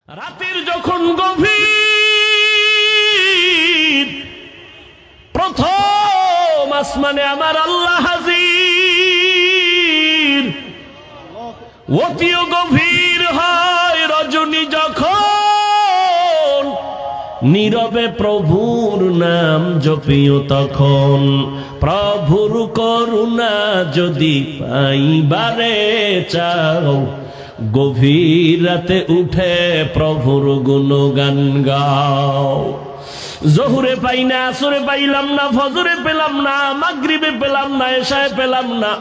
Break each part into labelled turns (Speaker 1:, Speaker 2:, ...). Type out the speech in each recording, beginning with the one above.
Speaker 1: রাতের যখন গভীর, প্রথম আসমানে আমার আল্লাহ হাজির। অতিও গভীর হয় রজনী যখন, নীরবে প্রভুর নাম জপিও তখন। প্রভুর করুণা যদি পাইবারে চাও, গভীর রাতে উঠে প্রভুর গুণগান গাও। জোহরে পাই না, আসরে পাইলাম না, ফজরে পেলাম না, মাগরিবে পেলাম না, এশায় পেলাম না।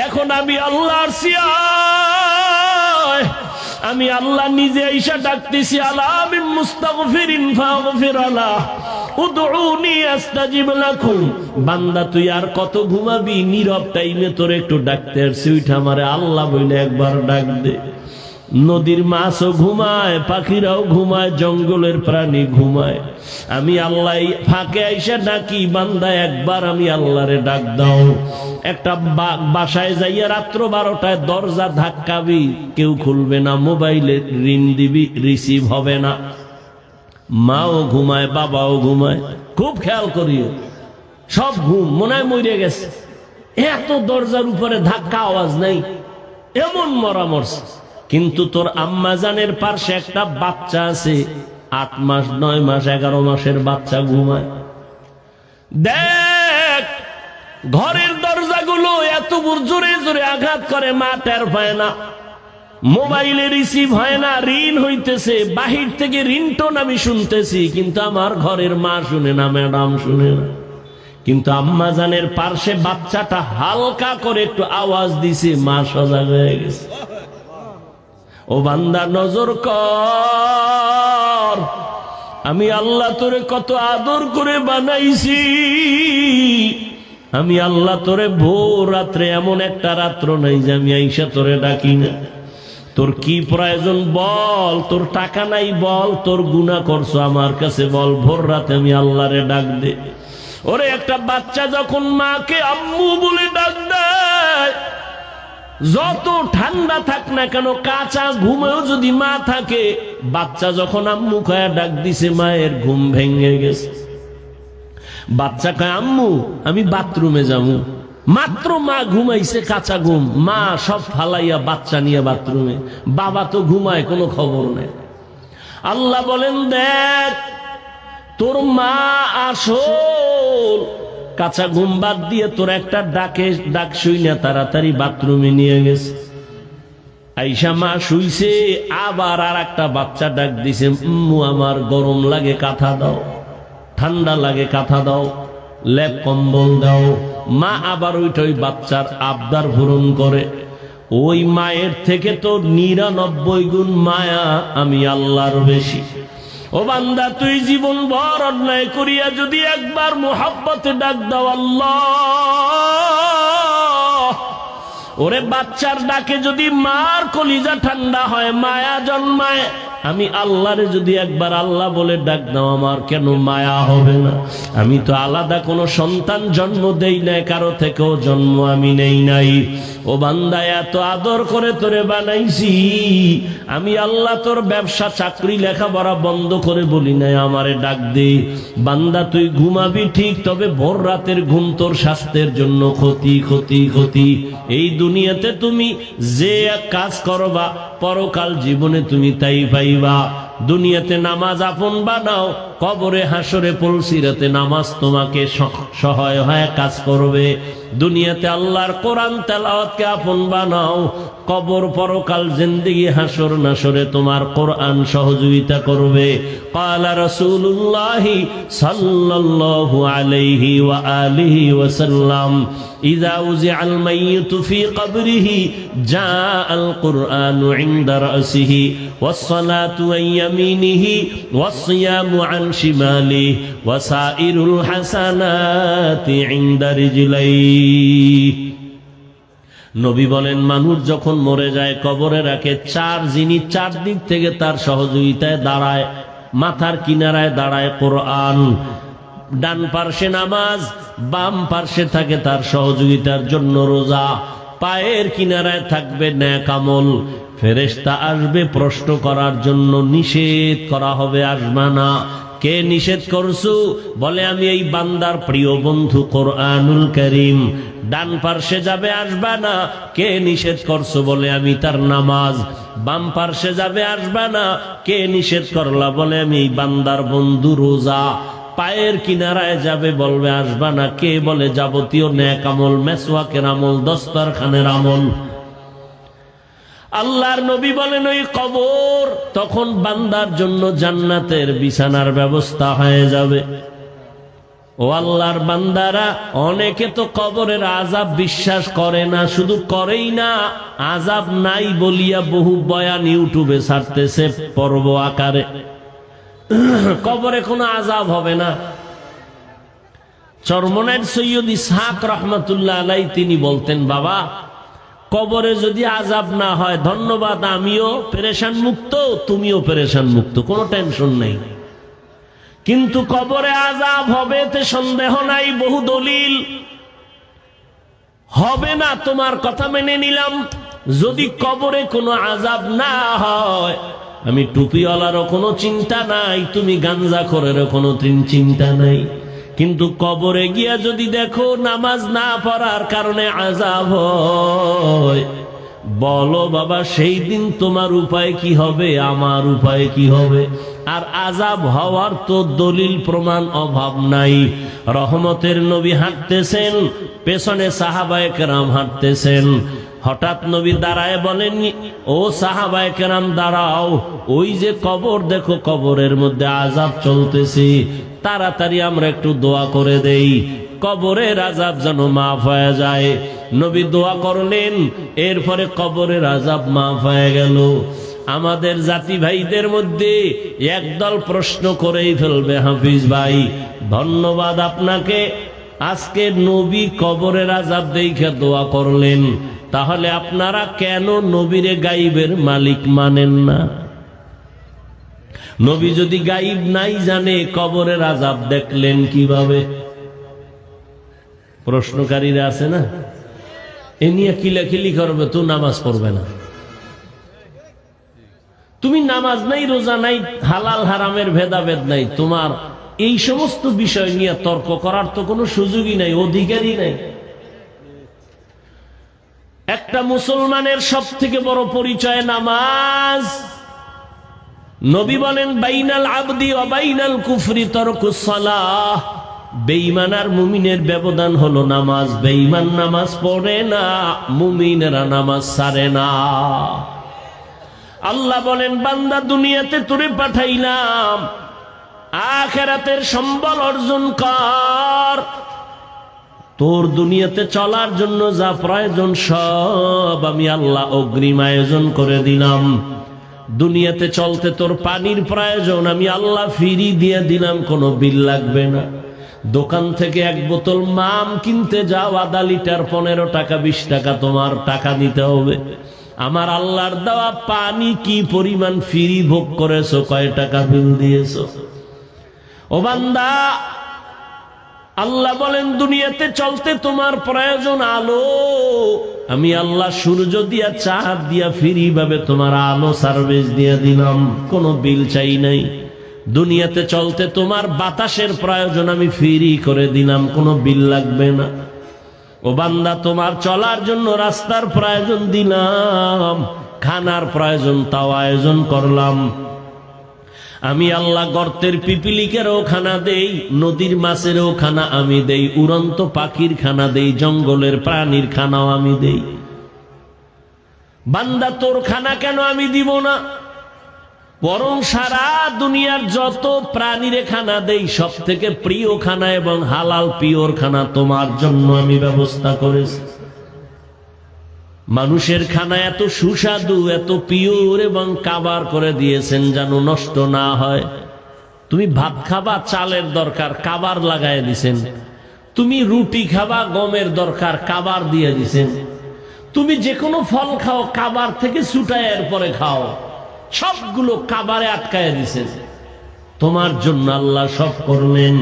Speaker 1: এখন আমি আল্লাহর সিয়ায়, আমি আল্লাহ নিজে আইসা ডাকতেছি, আলা মিন মুস্তাগফিরিন ফাগফির আলাহ, উদউনি আস্তাজিব লাকুম। বান্দা তুই আর কত ঘুমাবি? নীরব টাইমে তোর একটু ডাকতে আসছি, উঠা আমারে আল্লাহ বলে একবার ডাক দে। নদীর মাছও ঘুমায়, পাখিরাও ঘুমায়, জঙ্গলের প্রাণী ঘুমায়। আমি আল্লাহ ফাঁকে আইসা ডাকি, বান্দা একবার আমি আল্লাহরে ডাক দাও। একটা বাসায় যাইয়া রাত্র 12টায় দরজা ধাক্কাবি, কেউ খুলবে না। মোবাইলে রিং দিবি, রিসিভ হবে না। মাও ঘুমায়, বাবাও ঘুমায়, খুব খেয়াল করিও। সব ঘুম, মনে হয় মরে গেছে। এত দরজার উপরে ধাক্কা, আওয়াজ নাই, এমন মরা মরছে। কিন্তু তোর আম্মাজানের পাশে একটা বাচ্চা আছে, 8 মাস 9 মাস 11 মাসের বাচ্চা ঘুমায়। দেখ, ঘরের দরজাগুলো এত জোরে জোরে আঘাত করে, মা টের পায় না। মোবাইলে রিসিভ হয় না, রিং হইতেছে, বাহির থেকে রিংটোন আমি শুনতেছি, কিন্তু আমার ঘরের মা শুনে না, ম্যাডাম শুনে না। কিন্তু আম্মাজানের পাশে বাচ্চাটা হালকা করে একটু আওয়াজ দিছে, মা সজাগ হয়ে গেছে। ও বান্দা, নজর কর, আমি আল্লাহ তোরে কত আদর করে বানাইছি। আমি আল্লাহ তোরে ভোর রাত্রে, এমন একটা রাত্র নাই যে আমি আইসা তোরে ডাকি না। তোর কি প্রয়োজন বল, তোর টাকা নাই বল, তোর গুনাহ করছো আমার কাছে বল, ভোর রাতে আমি আল্লাহরে ডাক দে। ওরে একটা বাচ্চা যখন মাকে আম্মু বলে ডাক দেয়, যত ঠান্ডা থাক না কেন, কাঁচা ঘুমেও যদি মা থাকে, বাচ্চা যখন আম্মু কয়া ডাক দিছে, মায়ের ঘুম ভেঙে গেছে। বাচ্চা কয়, আম্মু আমি বাথরুমে যাবো। মাত্র মা ঘুমাইছে, কাঁচা ঘুম, মা সব ফালাইয়া বাচ্চা নিয়ে বাথরুমে। বাবা তো ঘুমায়, কোনো খবর নেই। আল্লাহ বলেন, দেখ তোর মা আসল কাঁচা ঘুম বাদ দিয়ে তোর একটা ডাক শুই না তাড়াতাড়ি বাথরুমে নিয়ে গেছে। আইসা মা শুইছে, আবার আর একটা বাচ্চা ডাক দিছে, আমার গরম লাগে কাঁথা দাও, ঠান্ডা লাগে কাঁথা দাও, লেপ কম্বল দাও। মা আবার ওই বাচ্চার আবদার পূরণ করে। ওই মায়ের থেকে তো 99 গুণ মায়া আমি আল্লাহর বেশি। ও বান্দা, তুই জীবন ভর অন্যায় করিয়া যদি একবার মুহাব্বতে ডাক দাও আল্লাহ, ওরে বাচ্চার ডাকে যদি মার কলিজা ঠান্ডা হয়, মায়া জন্মায়, আমি আল্লাহরে যদি একবার আল্লাহ বলে ডাক দাও, আমার কেন মায়া হবে না? আমি তো আলাদা কোনো সন্তান জন্ম দেই নাই, কারো থেকেও জন্ম আমি নেই নাই। ও বান্দা, এত আদর করে তোরে বানাইছি, আমি আল্লাহ তোর ব্যবসা চাকরি লেখাপড়া বন্ধ করে বলি নাই আমারে ডাক দে। বান্দা, তুই ঘুমাবি ঠিক, তবে ভোর রাতের ঘুম তোর স্বাস্থ্যের জন্য ক্ষতি ক্ষতি ক্ষতি। এই দুনিয়াতে তুমি যে কাজ করবা, পরকাল জীবনে তুমি তাই পাইবা। দুনিয়াতে নামাজ আপন বানাও, কবরে হাসরে পুলসিরাতে নামাজ তোমাকে সহায় হয়ে কাজ করবে। দুনিয়াতে আল্লাহর কোরআন তেলাওয়াতকে আপন বানাও, কবর পরকাল জিন্দেগি হাসর নাসরে তোমার কোরআন সহযোগিতা করবে। ক্বালা রাসূলুল্লাহ সাল্লাল্লাহু আলাইহি ওয়া আলিহি ওয়াসাল্লাম, ইযা উযিআল মাইয়িতু ফি কবরিহি জাআল কুরআনু ইনদা রাসিহি ওয়াস সালাতু আন ইয়ামিনিহি ওয়াস সিয়ামু আন শিমালিহি ওয়া সাইরুল হাসানাতি ইনদা রিজলাইহি। নবী বলেন, মানুষ যখন মরে যায়, কবরে রাখে 4 জিনিস 4 দিক থেকে তার সহযোগিতায় দাঁড়ায়। মাথার কিনারায় দাঁড়ায় কোরআন, ডান পার্শ্বে নামাজ, বাম পার্শ্বে থাকে তার সহযোগিতার জন্য রোজা, পায়ের কিনারায় থাকবে নেক আমল, ফেরেশতা আসবে প্রশ্ন করার জন্য, নিষেধ করা হবে আসবা না। কে নিষেধ করছো? বলে আমি এই বান্দার প্রিয় বন্ধু কোরআনুল কারীম। ডান পার্শ্বে যাবে, আসবা না। কে নিষেধ করছো? বলে আমি তার নামাজ। বাম পার্শ্বে যাবে, আসবা না। কে নিষেধ করলা? বলে আমি এই বান্দার বন্ধু রোজা। পায়ের কিনারায় যাবে, বলবে আসবা না। কে? বলে যাবতীয় নেক আমল, মেসওয়াকের আমল, দস্তরখানের আমল। আল্লাহর নবী বলেন ওই কবর তখন বান্দার জন্য জান্নাতের বিছানার ব্যবস্থা হয়ে যাবে। ও আল্লাহর বান্দারা, অনেকে তো কবরের আযাব বিশ্বাস করে না, শুধু করেই না, আযাব নাই বলিয়া বহু বয়ান ইউটিউবে ছাড়তেছে পর্ব আকারে। কবরে কোনো আযাব হবে না। চরমনাইর সৈয়দ ইসহাক রহমাতুল্লাহ আলাই তিনি বলতেন, বাবা কবরে যদি আযাব না হয়, ধন্যবাদ, আমিও পেরেশান মুক্ত, তুমিও পেরেশান মুক্ত, কোনো টেনশন নেই। কিন্তু কবরে আযাব হবে তে সন্দেহ নাই, বহু দলিল। হবে না তোমার কথা মেনে নিলাম। যদি কবরে কোনো আযাব না হয়, আমি টুপিওয়ালারও কোনো চিন্তা নাই, তুমি গাঞ্জাখোরেরও কোনো চিন্তা নাই। কিন্তু কবরে গিয়া যদি দেখো নামাজ না পড়ার কারণে আযাব হয়, বলো বাবা সেই দিন তোমার উপায় কি হবে, আমার উপায় কি হবে? আর আযাব হওয়ার তো দলিল প্রমাণ অভাব নাই। রহমতের নবী হাঁটতেছেন, পেছনে সাহাবায়ে কেরাম হাঁটতেছেন। হঠাৎ নবী দাঁড়ায় বলেন, ও সাহাবায়ে কেরাম দাঁড়াও, ওই যে কবর দেখো, কবরের মধ্যে আযাব চলতেছে, তাড়াতাড়ি আমরা একটু দোয়া করে দেই, কবরের আযাব যেন মাফ হয়ে যায়। নবী দোয়া করলেন, এরপরে কবরের আযাব মাফ হয়ে গেল। আমাদের জাতি ভাইদের মধ্যে একদল প্রশ্ন করেই ফেলবে, হাফিজ ভাই ধন্যবাদ আপনাকে, আজকে নবী কবরের আযাব দেখে দোয়া করলেন, তাহলে আপনারা কেন নবীরে গাইবের মালিক মানেন না? নবী যদি গাইব নাই জানে, কবরের আযাব দেখলেন কিভাবে? প্রশ্নকারীরা আছে না, এ নিয়ে কিলাকিলি করবে, তো নামাজ পড়বে না। তুমি নামাজ নাই, রোজা নাই, হালাল হারামের ভেদাভেদ নাই, তোমার এই সমস্ত বিষয় নিয়ে তর্ক করার তো কোনো সুযোগই নাই, অধিকারই নাই। একটা মুসলমানের সব থেকে বড় পরিচয় নামাজ। নবী বলেন, বাইনাল আবদি ওয়া বাইনাল কুফরি তারকুস সালাহ। বেঈমান আর মুমিনের ব্যবধান হলো নামাজ। বেঈমান নামাজ পড়ে না, মুমিনেরা নামাজ ছাড়ে না। আল্লাহ বলেন, বান্দা দুনিয়াতে তোরে পাঠাইলাম, আখিরাতের সম্বল অর্জন কর। তোর দুনিয়াতে চলার জন্য যা প্রয়োজন সব আমি আল্লাহ অগ্রিম আয়োজন করে দিলাম। দুনিয়াতে চলতে তোর পানির প্রয়োজন, আমি আল্লাহ ফ্রি দিয়ে দিলাম, কোনো বিল লাগবে না। দোকান থেকে এক বোতল মাম কিনতে যাও, আধা লিটার 15 টাকা 20 টাকা তোমার টাকা দিতে হবে। আমার আল্লাহর দেওয়া পানি কি পরিমাণ ফ্রি ভোগ করেছো, কয় টাকা বিল দিয়েছো? ও বান্দা, আল্লাহ বলেন দুনিয়াতে চলতে তোমার প্রয়োজন আলো, আমি আল্লাহ সূর্য দিয়া চাঁদ দিয়া ফ্রি ভাবে তোমার আলো সার্ভিস দিয়া দিলাম, কোনো বিল চাই নাই। দুনিয়াতে চলতে তোমার বাতাসের প্রয়োজন, আমি ফ্রি করে দিলাম, কোনো বিল লাগবে না। ও বান্দা, তোমার চলার জন্য রাস্তার প্রয়োজন দিলাম, খানার প্রয়োজন তাও আয়োজন করলাম। আমি আল্লাহ গর্তের পিপিলিকেরও খানা দেই, নদীর মাছেরও খানা আমি দেই, উড়ন্ত পাখির খানা দেই, জঙ্গলের প্রাণীর খানাও আমি দেই। বান্দা, তোর খানা কেন আমি দিব না? বরং সারা দুনিয়ার যত প্রাণীর খানা দেই, সব থেকে প্রিয় খানা এবং হালাল পিওর খানা তোমার জন্য আমি ব্যবস্থা করেছি। মানুষের খানা এত সুস্বাদু, এত পিওর এবং কাবার করে দিয়েছেন যেন নষ্ট না হয়। তুমি ভাত খাবা, চালের দরকার, কাবার লাগায় দিছেন। তুমি রুটি খাবা, গমের দরকার, কাবার দিয়ে দিছেন। তুমি যে কোনো ফল খাও, কাবার থেকে ছুটায় এরপরে খাও, সবগুলো কাবারে আটকায় দিছেন। তোমার জন্য আল্লাহ সব করলেন।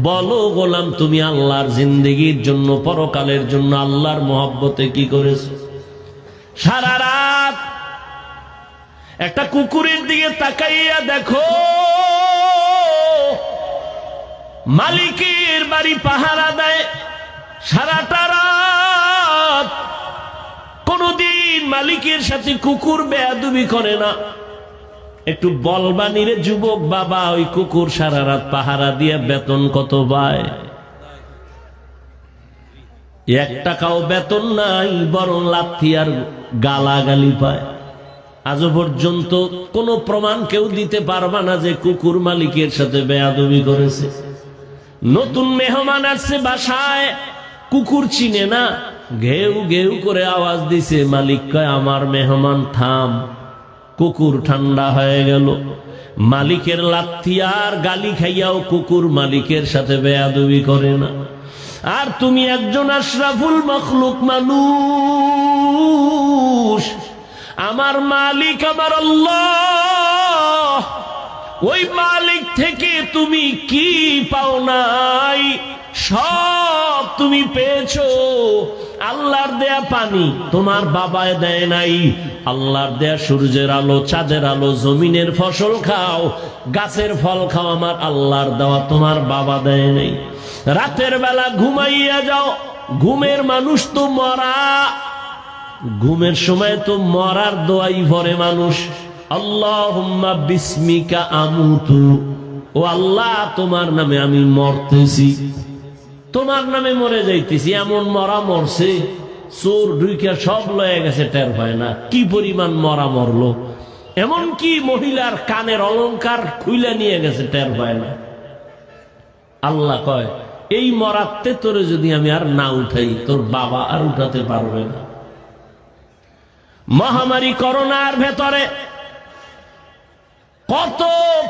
Speaker 1: বলো গোলাম, তুমি আল্লাহর জিন্দেগির জন্য, পরকালের জন্য আল্লাহর মহব্বতে কি করেছো? সারা রাত একটা কুকুরের দিকে তাকাইয়া দেখো, মালিকের বাড়ি পাহারা দেয় সারাটা রাত, কোনদিন মালিকের সাথে কুকুর বেয়াদবি করে না। একটু বলবানি রে যুবক বাবা, ওই কুকুর সারা রাত পাহারা দিয়ে বেতন কত পায়? 1 টাকাও বেতন নাই, বরং লাথি আর গালাগালি পায়। আজও পর্যন্ত কোনো প্রমাণ কেউ দিতে পারবা না যে কুকুর মালিকের সাথে বেয়াদবি করেছে। নতুন মেহমান আসছে বাসায়, কুকুর চিনে না, ঘেউ ঘেউ করে আওয়াজ দিছে, মালিক কয় আমার মেহমান থাম। কুকুর ঠান্ডা হয়ে গেল। মালিকের লাথি আর গালি খাইয়াও কুকুর মালিকের সাথে বেয়াদবি করে না। আর তুমি একজন আশরাফুল মখলুক মানুষ, আমার মালিক আমার আল্লাহ, ওই মালিক থেকে তুমি কি পাও নাই? সব তুমি পেয়েছো। আল্লাহর দেয়া পানি তোমার বাবায় দেয় নাই, আল্লাহর দেয়া সূর্যের আলো, চাঁদের আলো, জমিনের ফসল খাও, গাছের ফল খাও, আমার আল্লাহর দেওয়া তোমার বাবা দেয় নাই। রাতের বেলা ঘুমাইয়া যাও, ঘুমের মানুষ তো মরা, ঘুমের সময় তো মরার দোয়াই ভরে মানুষ। আল্লাহুম্মা বিসমিকা আমুতু, ও আল্লাহ তোমার নামে আমি মরতেছি, তোমার নামে মরে যাইতেছি। এমন মরা মরছে, চোর ঢুইকা সব লয়ে গেছে, টের পায় না কি পরিমাণ মরা মরলো। এমন কি মহিলার কানের অলংকার খুইলা নিয়ে গেছে, টের পায় না। আল্লাহ কয় এই মরাতে তোরে যদি আমি আর না উঠাই, তোর বাবা আর উঠাতে পারবে না। মহামারী করোনার ভেতরে কত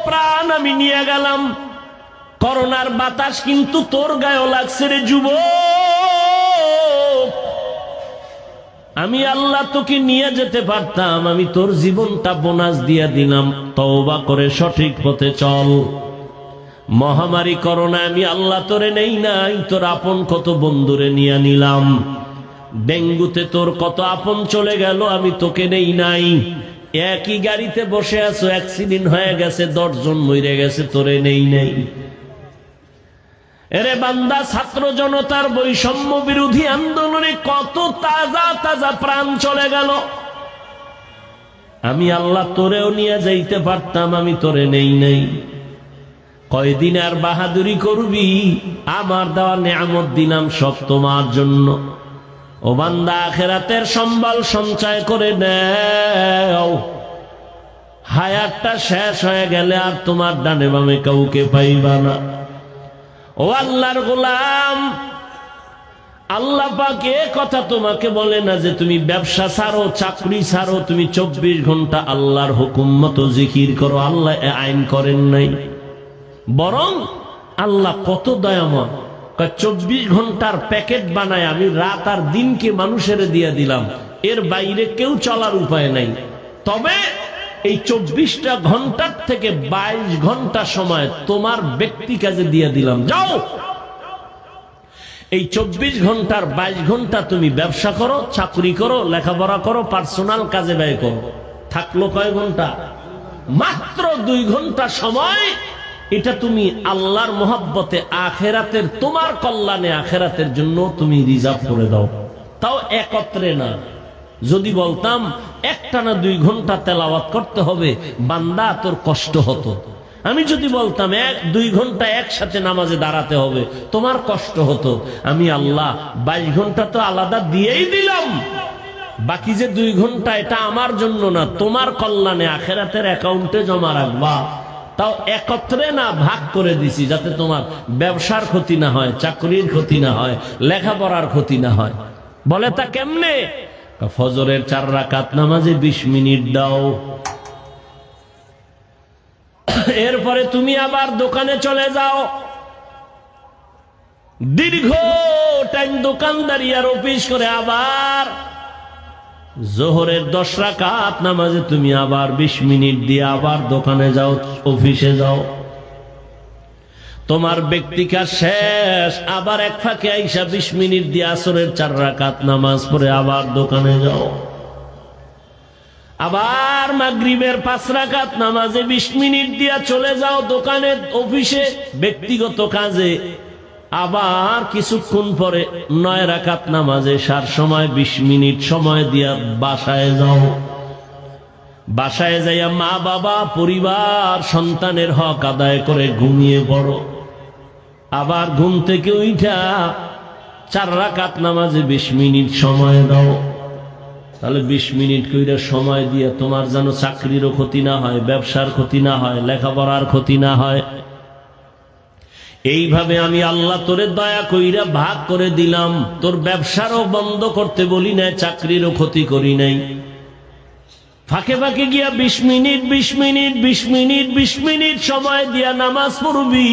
Speaker 1: প্রাণ আমি নিয়ে গেলাম, করোনার বাতাস কিন্তু তোর গায়েও লাগছে রে যুবক। আমি আল্লাহ তোকে নিয়ে যেতে পারতাম, আমি তোর জীবনটা বোনাস দিয়ে দিলাম, তওবা করে সঠিক পথে চল। মহামারী করোনা আমি আল্লাহ তোরে নেই নাই, তোর আপন কত বন্ধুরে নিয়ে নিলাম। ডেঙ্গুতে তোর কত আপন চলে গেল, আমি তোকে নেই নাই। একই গাড়িতে বসে আছো, অ্যাক্সিডেন্ট হয়ে গেছে, 10 জন মরে গেছে, তোরে নেই নাই। এরে বান্দা, ছাত্র জনতার বৈষম্য বিরোধী আন্দোলনে কত তাজা তাজা প্রাণ চলে গেল। আমি আল্লাহ তোরেও নিয়ে যাইতে পারতাম, আমি তোরে নেই নাই। কয়দিন আর বাহাদুরি করবি? আমার দেওয়া নেয়ামত দিলাম সব তোমার জন্য। ও বান্দা, আখিরাতের সম্বল সঞ্চয় করে নাও। হায়াতটা শেষ হয়ে গেলে আর তোমার ডানে বামে কাউকে পাইবা না। ও আল্লাহর গোলাম, আল্লাহ পাক এ কথা তোমাকে বলে না যে তুমি ব্যবসা ছাড়ো, চাকরি ছাড়ো, তুমি 24 ঘন্টা আল্লাহর হুকুম মতো জিকির করো। আল্লাহ এ আইন করেন নাই, বরং আল্লাহ কত দয়াময়। 24 ঘন্টার প্যাকেট বানায় আমি রাত আর দিনকে মানুষের দিয়ে দিলাম, এর বাইরে কেউ চলার উপায় নাই। তবে এই 24টা ঘন্টার থেকে 22 ঘন্টা সময় তোমার ব্যক্তি কাজে দিয়ে দিলাম, যাও। এই 24 ঘন্টার 22 ঘন্টা তুমি ব্যবসা করো, চাকরি করো, লেখাপড়া করো, পার্সোনাল কাজে ব্যয় করো। থাকলো কয় ঘন্টা? মাত্র 2 ঘন্টা সময়। এটা তুমি আল্লাহর মোহাব্বতে, আখেরাতের তোমার কল্যাণে, আখেরাতের জন্য তুমি রিজার্ভ করে দাও। তাও একত্রে না। যদি বলতাম একটানা 2 ঘন্টা তেলাওয়াত করতে হবে, বান্দা তোর কষ্ট হতো। আমি যদি বলতাম 2 ঘন্টা একসাথে নামাজে দাঁড়াতে হবে, তোমার কষ্ট হতো। আমি আল্লাহ 22 ঘন্টা তো আলাদা দিয়েই দিলাম, বাকি যে 2 ঘন্টা এটা আমার জন্য না, তোমার কল্যাণে, আখেরাতের অ্যাকাউন্টে জমা রাখবা। তাও একত্রে না, ভাগ করে দিছি, যাতে তোমার ব্যবসার ক্ষতি না হয়, চাকরির ক্ষতি না হয়, লেখাপড়ার ক্ষতি না হয়। বলে তা কেমনে? ফজরের 4 রাকাত নামাজে 20 মিনিট দাও। এরপরে তুমি আবার দোকানে চলে যাও, দীর্ঘ টাইম দোকানদারি আর অফিস করে আবার জোহরের 10 রাকাত নামাজে তুমি আবার 20 মিনিট দিয়ে আবার দোকানে যাও, অফিসে যাও। তোমার ব্যক্তিকার শেষ, আবার এক ফাঁকে আইসা 20 মিনিট দিয়ে আসরের 4 রাকাত নামাজ পড়ে আবার দোকানে যাও। আবার মাগরিবের 5 রাকাত নামাজে 20 মিনিট দিয়া চলে যাও দোকানে, অফিসে, ব্যক্তিগত কাজে। আবার কিছুক্ষণ পরে 9 রাকাত নামাজে সার সময় 20 মিনিট সময় দিয়া বাসায় যাও। বাসায় যাইয়া মা বাবা, পরিবার, সন্তানের হক আদায় করে ঘুমিয়ে পড়ো। আবার ঘুম থেকে উঠা 4 রাকাত নামাজে 20 মিনিট সময় দাও। তাহলে 20 মিনিট কইরা সময় দিয়ে তোমার যেন চাকরিরও ক্ষতি না হয়, ব্যবসার ক্ষতি না হয়, লেখাপড়ার ক্ষতি না হয়। এইভাবে আমি আল্লাহ তোরে দয়া কইরা ভাগ করে দিলাম। তোর ব্যবসারও বন্ধ করতে বলি নাই, চাকরিরও ক্ষতি করি নাই। ফাঁকে ফাঁকে গিয়া 20 মিনিট 20 মিনিট 20 মিনিট 20 মিনিট সময় দিয়া নামাজ পড়বি।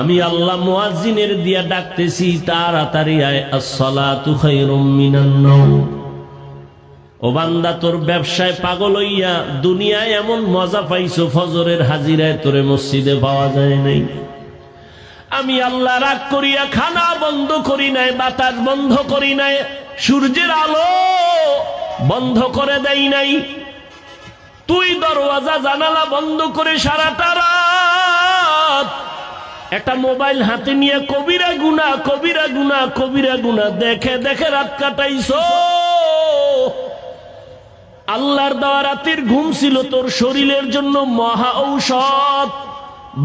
Speaker 1: আমি আল্লাহ মুয়াজ্জিনের দিয়া ডাকতেছি, তাড়াতাড়ি আয়, আসসালাতু খায়রুম মিনান নাওম। ও বান্দা, তোর ব্যবসায় পাগল হইয়া দুনিয়ায় এমন মজা পাইছো, ফজরের হাজিরায় তোরে মসজিদে পাওয়া যায় নাই। আমি আল্লাহ রাগ করিয়া খানা বন্ধ করি নাই, বাতাস বন্ধ করি নাই, সূর্যের আলো বন্ধ করে দেই নাই। তুই দরওয়াজা জানালা বন্ধ করে সারাটা রাত একটা মোবাইল হাতে নিয়ে কবিরা গুনাহ কবিরা গুনাহ কবিরা গুনাহ দেখে দেখে রাত কাটাইছো। আল্লাহর দেওয়া রাতের ঘুম ছিল তোর শরীরের জন্য মহা ঔষধ।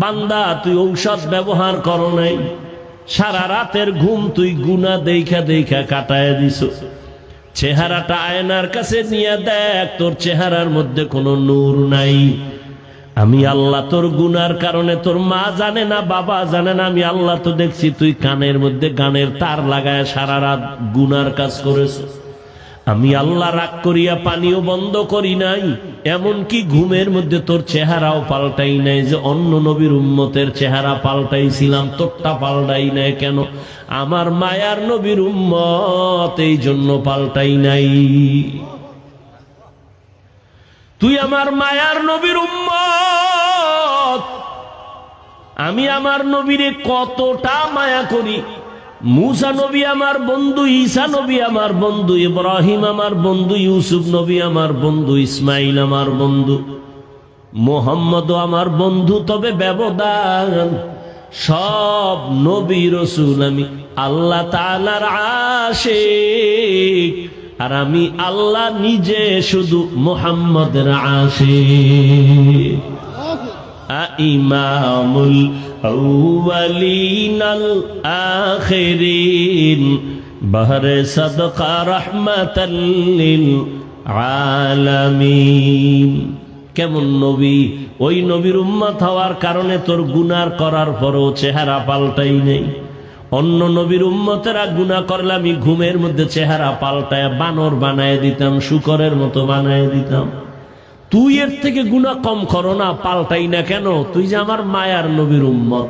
Speaker 1: বান্দা, তুই ঔষধ ব্যবহার করো নাই, সারা রাতের ঘুম তুই গুনাহ দেখা দেখা কাটায় দিছো। চেহারাটা আয়নার কাছে নিয়ে দেখ, তোর চেহারার মধ্যে কোনো নূর নাই। আমি আল্লাহ তোর গুনার কারণে, তোর মা জানে না, বাবা জানে না, আমি আল্লাহ তো দেখছি তুই কানের মধ্যে গানের তার লাগায় সারা রাত গুনার কাজ করেছ। আমি আল্লাহ রাগ করিয়া পানিও বন্ধ করি নাই, এমনকি ঘুমের মধ্যে তোর চেহারাও পাল্টাই নাই। যে অন্য নবীর উম্মতের চেহারা পাল্টাইছিলাম, তোরটা পাল্টাই নাই কেন? আমার মায়ার নবীর উম্মত, এই জন্য পাল্টাই নাই। তুই আমার মায়ার নবীর উম্মত। আমি আমার নবীরে কতটা মায়া করি। মুসা নবী আমার বন্ধু, ঈসা নবী আমার বন্ধু, ইব্রাহিম আমার বন্ধু, ইউসুফ নবী আমার বন্ধু, ইসমাইল আমার বন্ধু, মুহাম্মদ আমার বন্ধু। তবে ব্যবধান, সব নবী রাসূল আমি আল্লাহ তাআলার আশিক, আর আমি আল্লাহ নিজে শুধু মুহাম্মদের আশিক। ইমামুল আউয়ালিন আল আখিরিন বহরে সাদকা রাহমাতাল লিল আলামিন। কেমন নবী! ওই নবীর উম্মত হওয়ার কারণে তোর গুনাহ করার পরও চেহারা পাল্টাই নেই। অন্য নবীর উম্মতেরা গুনাহ করলে আমি ঘুমের মধ্যে চেহারা পাল্টায় বানর বানায় দিতাম, শুকরের মতো বানায় দিতাম। তুই এর থেকে গুনাহ কম করো না, পাল্টাই না কেন? তুই যে আমার মায়ার নবীর উম্মত।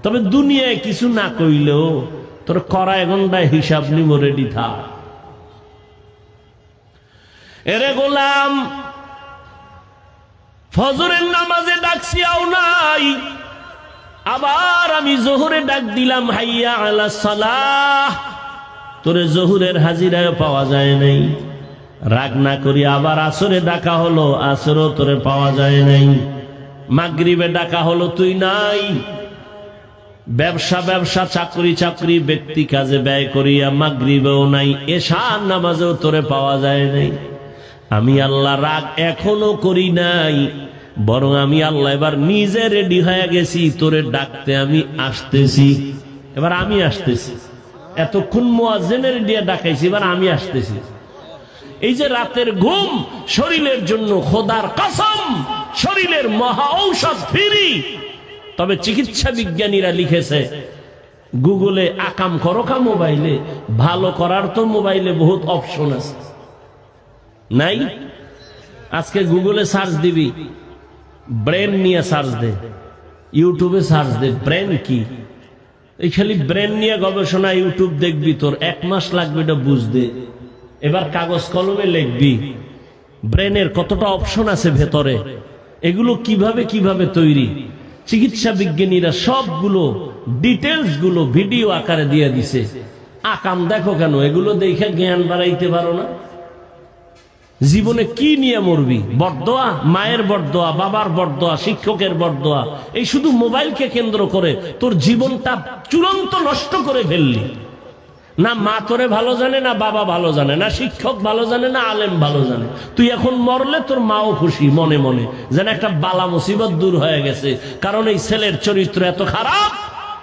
Speaker 1: তবে দুনিয়ায় কিছু না কইলেও তোর করা ঘন্টায় হিসাব নিমো, রেডি থাক। এরে গোলাম, ফজরের নামাজে ডাকছি আও নাই, আবার আমি জোহরে ডাক দিলাম হাইয়া আলাস সালাহ, তোরে জোহরের হাজিরায় পাওয়া যায় নাই। রাগ না করি আবার আসরে ডাকা হলো, আসরও তোরে পাওয়া যায় নাই। মাগরিবে ডাকা হলো, তুই নাই। ব্যবসা ব্যবসা, চাকরি চাকরি, ব্যক্তি কাজে ব্যয় করিয়া মাগরিবেও নাই, এশার নামাজেও তোরে পাওয়া যায় নাই। আমি আল্লাহ রাগ এখনো করি নাই, বরং আমি আল্লাহ এবার নিজে রেডি হয়ে গেছি, তোরে ডাকতে আমি আসতেছি। এবার আমি আসতেছি, এতক্ষণ মুয়াজ্জিনের দিয়ে ডাকাইছি, এবার আমি আসতেছি। এই যে রাতের ঘুম শরীরের জন্য খোদার কসম শরীরের মহা ঔষধ ফ্রি। তবে চিকিৎসা বিজ্ঞানীরা লিখেছে, গুগলে আকাম করো কা মোবাইলে, ভালো করার তো মোবাইলে বহুত অপশন আছে, নাই? আজকে গুগলে সার্চ দিবি, ব্রেন নিয়ে সার্চ দে, ইউটিউবে সার্চ দে ব্রেন কি। এই খালি ব্রেন নিয়ে গবেষণা ইউটিউব দেখবি, তোর 1 মাস লাগবে এটা বুঝতে। এবার কাগজ কলমে লিখবি ব্রেনের কতটা অপশন আছে ভেতরে, এগুলো কিভাবে কিভাবে তৈরি। চিকিৎসা বিজ্ঞানীরা সবগুলো ডিটেলস গুলো ভিডিও আকারে দিয়ে দিছে। আকাম দেখো কেন? এগুলো দেখে জ্ঞান বাড়াইতে পারো না? জীবনে কি নিয়ে মরবি? বরদোয়া, মায়ের বরদোয়া, বাবার বরদোয়া, শিক্ষকের বরদোয়া, এই শুধু মোবাইলকে কেন্দ্র করে তোর জীবনটা চূড়ান্ত নষ্ট করে ফেললি। না মা তোরে ভালো জানে, না বাবা ভালো জানে, না শিক্ষক ভালো জানে, না আলেম ভালো জানে। তুই এখন মরলে তোর মাও খুশি মনে মনে, যেন একটা বালা মুসিবত দূর হয়ে গেছে। কারণ এই ছেলের চরিত্র এত খারাপ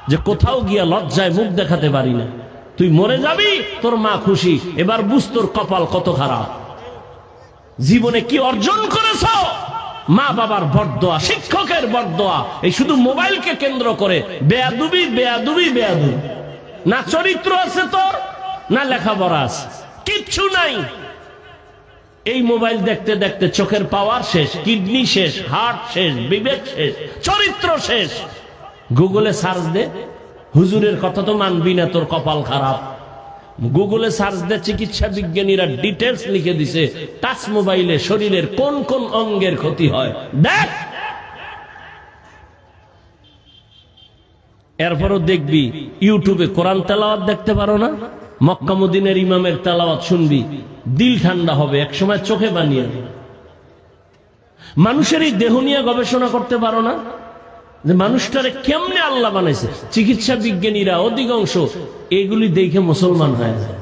Speaker 1: যে কোথাও গিয়া লজ্জায় মুখ দেখাতে পারি না। তুই মরে যাবি, তোর মা খুশি। এবার বুঝ তোর কপাল কত খারাপ। জীবনে কি অর্জন করেছ? মা বাবার বরদোয়া, শিক্ষকের বরদোয়া, এই শুধু মোবাইলকে কেন্দ্র করে বেয়াদুবি বেয়াদুবি বেয়াদুবি। না চরিত্র আছে তোর, না লেখাপড়া আছে, কিচ্ছু নাই। এই মোবাইল দেখতে দেখতে চোখের পাওয়ার শেষ, কিডনি শেষ, হার্ট শেষ, বিবেক শেষ, চরিত্র শেষ। গুগলে সার্চ দে, হুজুরের কথা তো মানবি না, তোর কপাল খারাপ। গুগলে সার্চ দে, চিকিৎসা বিজ্ঞানীরা ডিটেলস লিখে দিছে টাচ মোবাইলে শরীরের কোন কোন অঙ্গের ক্ষতি হয়, দেখ। এরপরও দেখবি ইউটিউবে কোরআন তেলাওয়াত দেখতে পারো না? মক্কা মদিনার ইমামের তেলাওয়াত শুনবি, দিল ঠান্ডা হবে, একসময় চোখে বানিয়ে। মানুষের এই দেহ নিয়ে গবেষণা করতে পারো না যে মানুষটারে কেমনে আল্লাহ বানাইছে? চিকিৎসা বিজ্ঞানীরা অধিকাংশ এগুলি দেখে মুসলমান হয়ে যায়।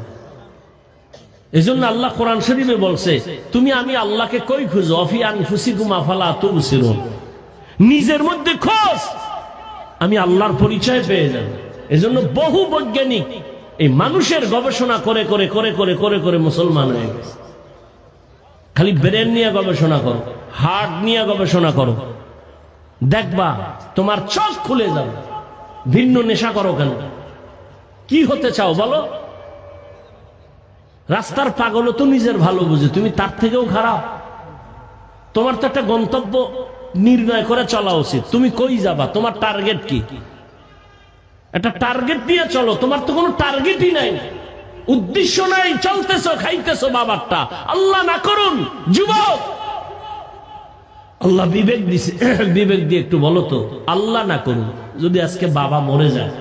Speaker 1: এজন্য আল্লাহ কোরআন শরীফে বলছে, তুমি আমি আল্লাহকে কই খুঁজো? অফি আনফুসিকুম আফালা তুবসিরুন, নিজের মধ্যে খোঁজ, আমি আল্লাহর পরিচয় পেয়ে যাব। এজন্য বহু বৈজ্ঞানিক এই মানুষের গবেষণা করে করে করে করে করে করে মুসলমান হয়ে গেছে। খালি ব্রেন নিয়ে গবেষণা করো, হার্ট নিয়ে গবেষণা করো, দেখবা তোমার চোখ খুলে যাবে। ভিন্ন নেশা করো কেন? কি হতে চাও বলো? রাস্তার পাগলও তো নিজের ভালো বুঝে, তুমি তার থেকেও খারাপ। তোমার তো একটা গন্তব্য নির্ণয় করে চলা উচিত। তুমি কই যাবা? তোমার টার্গেট কি? একটা টার্গেট নিয়ে চলো। তোমার তো কোনো টার্গেটই নাই, উদ্দেশ্য নাই, চলতেছো খাইতেছো বাবারটা। আল্লাহ না করুন যুবক, আল্লাহ বিবেক দিছে, বিবেক দিয়ে একটু বলো তো, আল্লাহ না করুন যদি আজকে বাবা মরে যায়,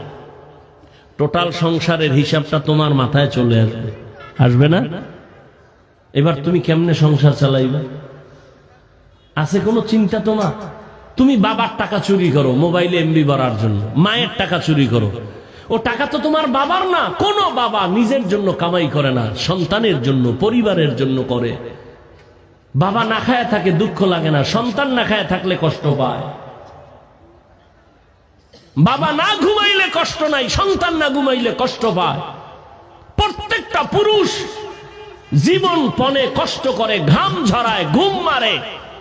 Speaker 1: টোটাল সংসারের হিসাবটা তোমার মাথায় চলে আসবে, আসবে না? এবার তুমি কেমনে সংসার চালাইবে? আছে কোনো চিন্তা তোমার? তুমি বাবার টাকা চুরি করো মোবাইলে এমবি বাড়ার জন্য, মায়ের টাকা চুরি করো, ও টাকা তো তোমার বাবার না। কোনো বাবা নিজের জন্য কামাই করে না, সন্তানের জন্য, পরিবারের জন্য করে। বাবা না খায় থাকে দুঃখ লাগে না, সন্তান না খায় থাকলে কষ্ট পায়। বাবা না ঘুমাইলে কষ্ট নাই, সন্তান না ঘুমাইলে কষ্ট পায়। প্রত্যেকটা পুরুষ জীবন পণে কষ্ট করে, ঘাম ঝরায়, ঘুম মারে,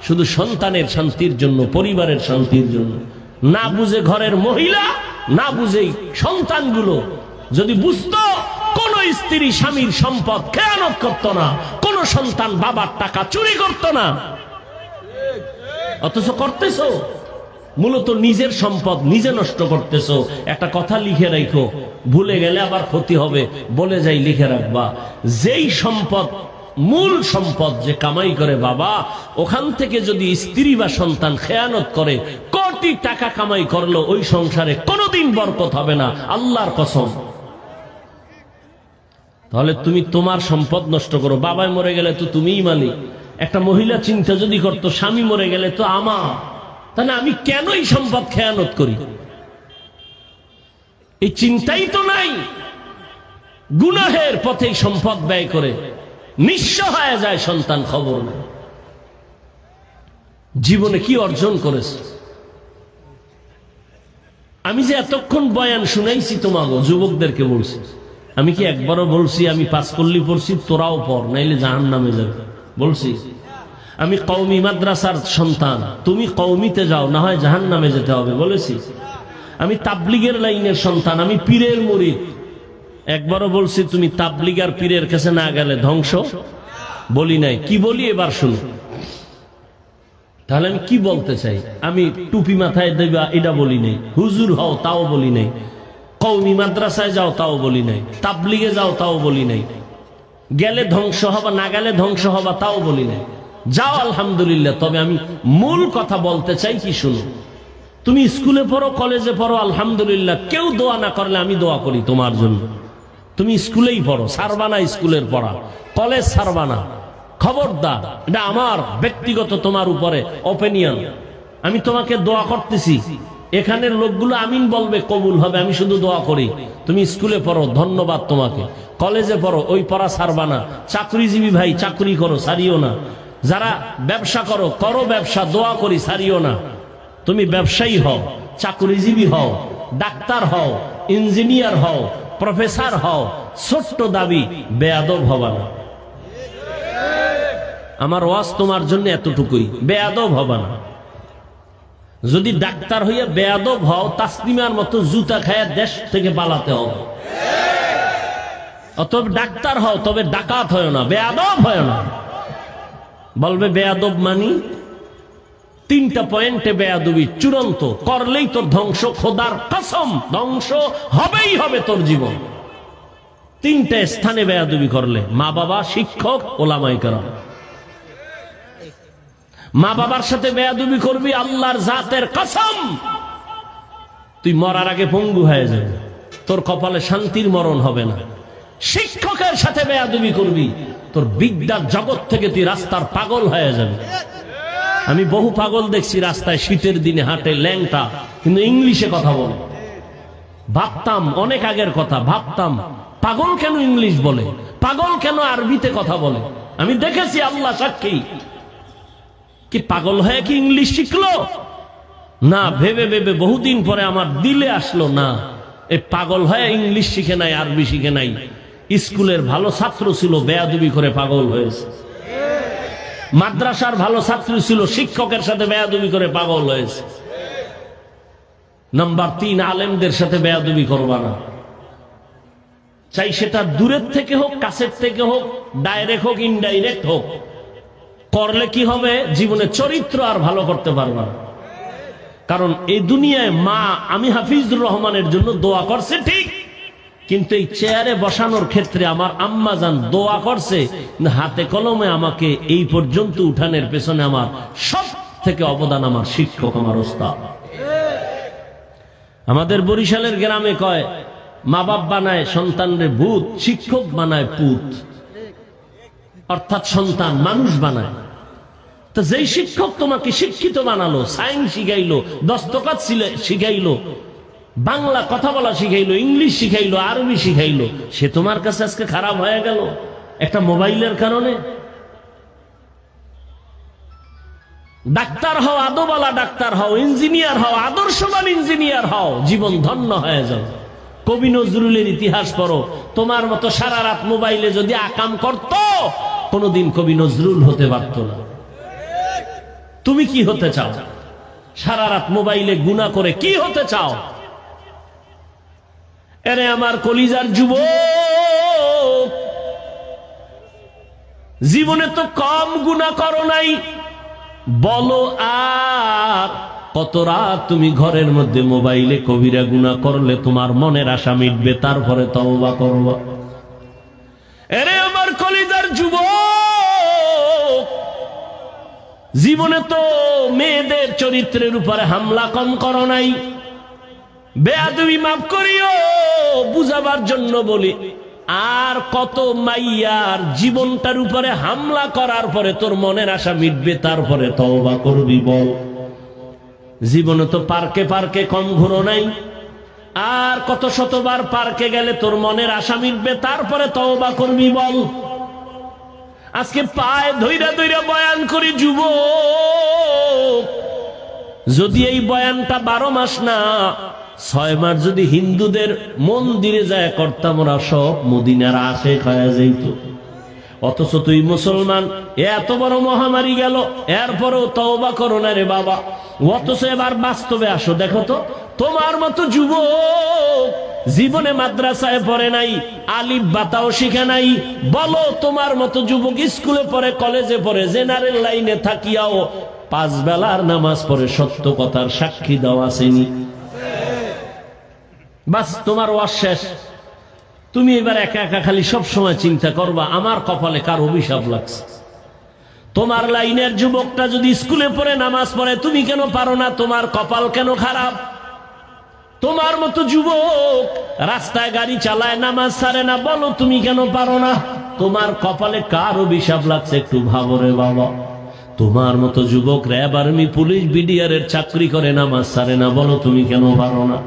Speaker 1: শুধু সন্তানের শান্তির জন্য, পরিবারের শান্তির জন্য। না বুঝে ঘরের মহিলা, না বুঝে সন্তানগুলো। যদি বুঝতো, কোন স্ত্রী স্বামীর সম্পদ খেয়ানত করতো না, কোন সন্তান বাবার টাকা চুরি করতো না। অথচ করতেছো, মূলত নিজের সম্পদ নিজে নষ্ট করতেছো। একটা কথা লিখে রাখো, ভুলে গেলে আবার ক্ষতি হবে, বলে যাই লিখে রাখবা। যেই সম্পদ, মূল সম্পদ যে কামাই করে বাবা, ওখান থেকে যদি স্ত্রী বা সন্তান খেয়ানত করে, কোটি টাকা কামাই করলো, ওই সংসারে কোনোদিন বরকত হবে না, আল্লাহর কসম। তাহলে তুমি তোমার সম্পদ নষ্ট করো। বাবাই মরে গেলে তো তুমিই মালিক। একটা মহিলা চিন্তা যদি করতো, স্বামী মরে গেলে তো আমার, তাহলে আমি কেন এই সম্পদ খেয়ানত করি? এই চিন্তাই তো নাই। গুনাহের পথে সম্পদ ব্যয় করে নিঃস্ব হয়ে যায় সন্তান, খবর নেই। জীবনে কি অর্জন করেছে? আমি যে এতক্ষণ বয়ান শুনাইছি তোমাকে যুবকদেরকে বলছি, আমি কি একবারও বলছি আমি পাঁচকল্লি পড়ছি তোরাও পড় নাইলে জাহান্নামে যাবে? বলছি? আমি কওমি মাদ্রাসার সন্তান, তুমি কওমিতে যাও, না হয় জাহান্নামে যেতে হবে, বলেছি? আমি তাবলিগের লাইনের সন্তান, আমি পীরের মুরিদ, একবারও বলছি তুমি তাবলিগ আর পীরের কাছে না গেলে ধ্বংস? বলি নাই। কি বলি এবার শুনো। তাহলে আমি কি বলতে চাই? আমি টুপি মাথায় দেবা এটা বলি নাই, হুজুর হও তাও বলি নাই, কওমি মাদ্রাসায় যাও তাও বলি নাই, তাবলিগে যাও তাও বলি নাই, গেলে ধ্বংস হবা না গেলে ধ্বংস হবা তাও বলি নাই। যাও আলহামদুলিল্লাহ। তবে আমি মূল কথা বলতে চাই কি শুনো। তুমি স্কুলে পড়ো, কলেজে পড়ো, আলহামদুলিল্লাহ, কেউ দোয়া না করলে আমি দোয়া করি তোমার জন্য। তুমি স্কুলেই পড়ো, ছাড়বা না স্কুলের পড়া, কলেজ ছাড়বা না, খবরদার, এটা আমার ব্যক্তিগত তোমার উপরে ওপিনিয়ন। আমি তোমাকে দোয়া করতেছি, এখানের লোকগুলো আমিন বলবে, কবুল হবে, আমি শুধু দোয়া করি। তুমি স্কুলে পড়ো, ধন্যবাদ তোমাকে। কলেজে পড়ো, ওই পড়া ছাড়বা না। চাকরিজীবী ভাই, চাকরি করো, ছাড়িও না। যারা ব্যবসা করো, করো ব্যবসা, দোয়া করি, ছাড়িও না। তুমি ব্যবসায়ী হও, চাকরিজীবী হও, ডাক্তার হও, ইঞ্জিনিয়ার হও, প্রফেসর হও, ছোট্ট দাবি, বেয়াদব হবা না। আমার ওয়াজ তোমার জন্য এতটুকুই, বেয়াদব হবা না। যদি ডাক্তার হইয়া বেয়াদব হও, তাসলিমার মতো জুতা খায়া দেশ থেকে পালাতে হবে। অতএব ডাক্তার হও, তবে ডাকাত হয় না, বেয়াদব হয় না। বলবে বেয়াদব মানি, তিনটা পয়েন্টে বেয়াদবি চূড়ান্ত, করলেই তোর ধ্বংস, খোদার কসম ধ্বংস হবেই হবে তোর জীবন। তিনটা স্থানে বেয়াদবি করলে, মা বাবা, শিক্ষক, ওলামায়ে কেরাম। মা বাবার সাথে বেয়াদবি করবি, আল্লাহর জাতের কসম তুই মরার আগে পঙ্গু হয়ে যাবে, তোর কপালে শান্তির মরণ হবে না। শিক্ষকের সাথে বেয়াদবি করবি, তোর বিদ্যার জগৎ থেকে তুই রাস্তার পাগল হয়ে যাবে। আমি বহু পাগল দেখছি রাস্তায় শীতের দিনে হাঁটে, ল্যাংটা, কিন্তু ইংলিশে কথা বলে। ভাবতাম, অনেক আগের কথা, ভাবতাম পাগল কেন ইংলিশ বলে, পাগল কেন আরবিতে কথা বলে। আমি দেখেছি, আল্লাহ সাক্ষী, কি পাগল হয়ে কি ইংলিশ শিখলো না? ভেবে ভেবে বহুদিন পরে আমার দিলে আসলো, না, এই পাগল হয়ে ইংলিশ শিখে নাই, আরবি শিখে নাই। স্কুলের ভালো ছাত্র ছিল, বেয়াদবি করে পাগল হয়েছে। মাদ্রাসার ভালো ছাত্র ছিল, শিক্ষকের সাথে বেয়াদবি করে পাগল হয়েছে। নাম্বার 3, আলেমদের সাথে বেয়াদবি করবা না। চাই সেটা দূরের থেকে হোক, কাছের থেকে হোক, ডাইরেক্ট হোক, ইনডাইরেক্ট হোক, করলে কি হবে? জীবনে চরিত্র আর ভালো করতে পারবা না। কারণ এই দুনিয়ায় মা, আমি হাফিজুর রহমানের জন্য দোয়া করছে ঠিক, কিন্তু এই চেয়ারে বসানোর ক্ষেত্রে আমার আম্মা জান দোয়া করছে, হাতে কলমে আমাকে এই পর্যন্ত উঠানের পেছনে আমার সব থেকে অবদান আমার শিক্ষক, আমার ওস্তাদ। আমাদের বরিশালের গ্রামে কয়, মা বাপ বানায় সন্তানরে ভূত, শিক্ষক বানায় পুত। অর্থাৎ সন্তান মানুষ বানায়। তো যেই শিক্ষক তোমাকে শিক্ষিত বানালো, সায়েন্স শিখাইলো, দস্তকাত শিখাইলো, বাংলা কথা বলা শিখাইলো, ইংলিশ শিখাইলো, আরবি শিখাইলো, সে তোমার কাছে আজকে খারাপ হয়ে গেল একটা মোবাইলের কারণে। ডাক্তার হও, আদোবালা ডাক্তার হও, ইঞ্জিনিয়ার হও, আদর্শবান ইঞ্জিনিয়ার হও, জীবন ধন্য হয়ে যাও। কবি নজরুলের ইতিহাস পড়ো, তোমার মতো সারা রাত মোবাইলে যদি আকাম করত, কোনদিন কবি নজরুল হতে পারত না। তুমি কি হতে চাও? সারা রাত মোবাইলে গুনাহ করে কি হতে চাও? এরে আমার কলিজার যুবক, জীবনে তো কম গুনাহ করো নাই, বলো আর কত রাত তুমি ঘরের মধ্যে মোবাইলে কবিরা গুনাহ করলে তোমার মনের আশা মিটবে, তারপরে তওবা করবা। এরে আমার কলিজার যুবক, জীবনে তো মেয়েদের চরিত্রের উপরে হামলা কম করো নাই। বেয়াদবি মাফ করিও, বুঝাবার জন্য বলি। আর কত মাইয়ার জীবনটার উপরে হামলা করার পরে তোর মনের আশা মিটবে, তারপরে তওবা করবি বল। জীবনে তো পার্কে পার্কে কম ঘুরো নাই। আর কত শতবার পার্কে গেলে তোর মনের আশা মিটবে, তারপরে তওবা করবি বল। আজকে পায়ে ধইরা ধইরা বয়ান করি যুবক, যদি এই বয়ানটা 12 মাস না 6 মাস যদি হিন্দুদের মন্দিরে যায় করতাম, ওরা সব মদিনার আশেক হয়ে যাইত। অথচ তুই মুসলমান, এত বড় মহামারী গেল, এরপরেও তওবা করো না রে বাবা। অথচ এবার বাস্তবে আসো, দেখো তো তোমার মতো যুবক জীবনে মাদ্রাসায় পড়ে নাই, আলিফ বাতাও শিখে নাই। বলো তোমার মতো যুবক স্কুলে পড়ে, কলেজে পড়ে, জেনারেল লাইনে থাকিয়াও 5 বেলার নামাজ পড়ে, সত্য কথার সাক্ষী দাও আসেনি? বাস, তোমার ওয়াজ শেষ। তুমি এবার একা একা খালি সব সময় চিন্তা করবা, আমার কপালে কার অভিশাপ লাগছে। তোমার লাইনের যুবকটা যদি স্কুলে পড়ে, নামাজ পড়ে, তুমি কেন পারো না? তোমার কপাল কেন খারাপ? তোমার মতো যুবক রাস্তায় গাড়ি চালায়, নামাজ ছাড়ে না, বলো তুমি কেন পারো না? তোমার কপালে কার অভিশাপ লাগছে একটু ভাবো রে বাবা। তোমার মতো যুবক র্যাব, আর্মি, পুলিশ, বিডিআর এর চাকরি করে, নামাজ ছাড়ে না, বলো তুমি কেন পারো না?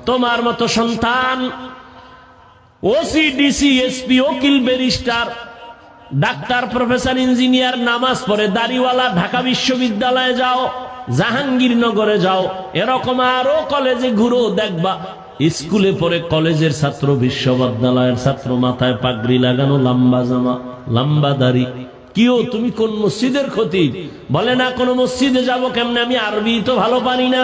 Speaker 1: তোমার মতো সন্তান ওসি, ডিসি, এসপি, উকিল, ব্যারিস্টার, ডাক্তার, প্রফেসর, ইঞ্জিনিয়ার, নামাজ পড়ে, দাড়িওয়ালা, ঢাকা বিশ্ববিদ্যালয়ে যাও, জাহাঙ্গীরনগরে যাও, এরকম আরো কলেজে ঘুরো, দেখবা স্কুলে পড়ে কলেজের ছাত্র, বিশ্ববিদ্যালয়ের ছাত্র, মাথায় পাগড়ি লাগানো, লম্বা জামা, লম্বা দাড়ি। কিও তুমি কোন মসজিদের খতিব? বলে না কোন মসজিদে যাব কেমনে, আমি আরবি তো ভালো পারি না।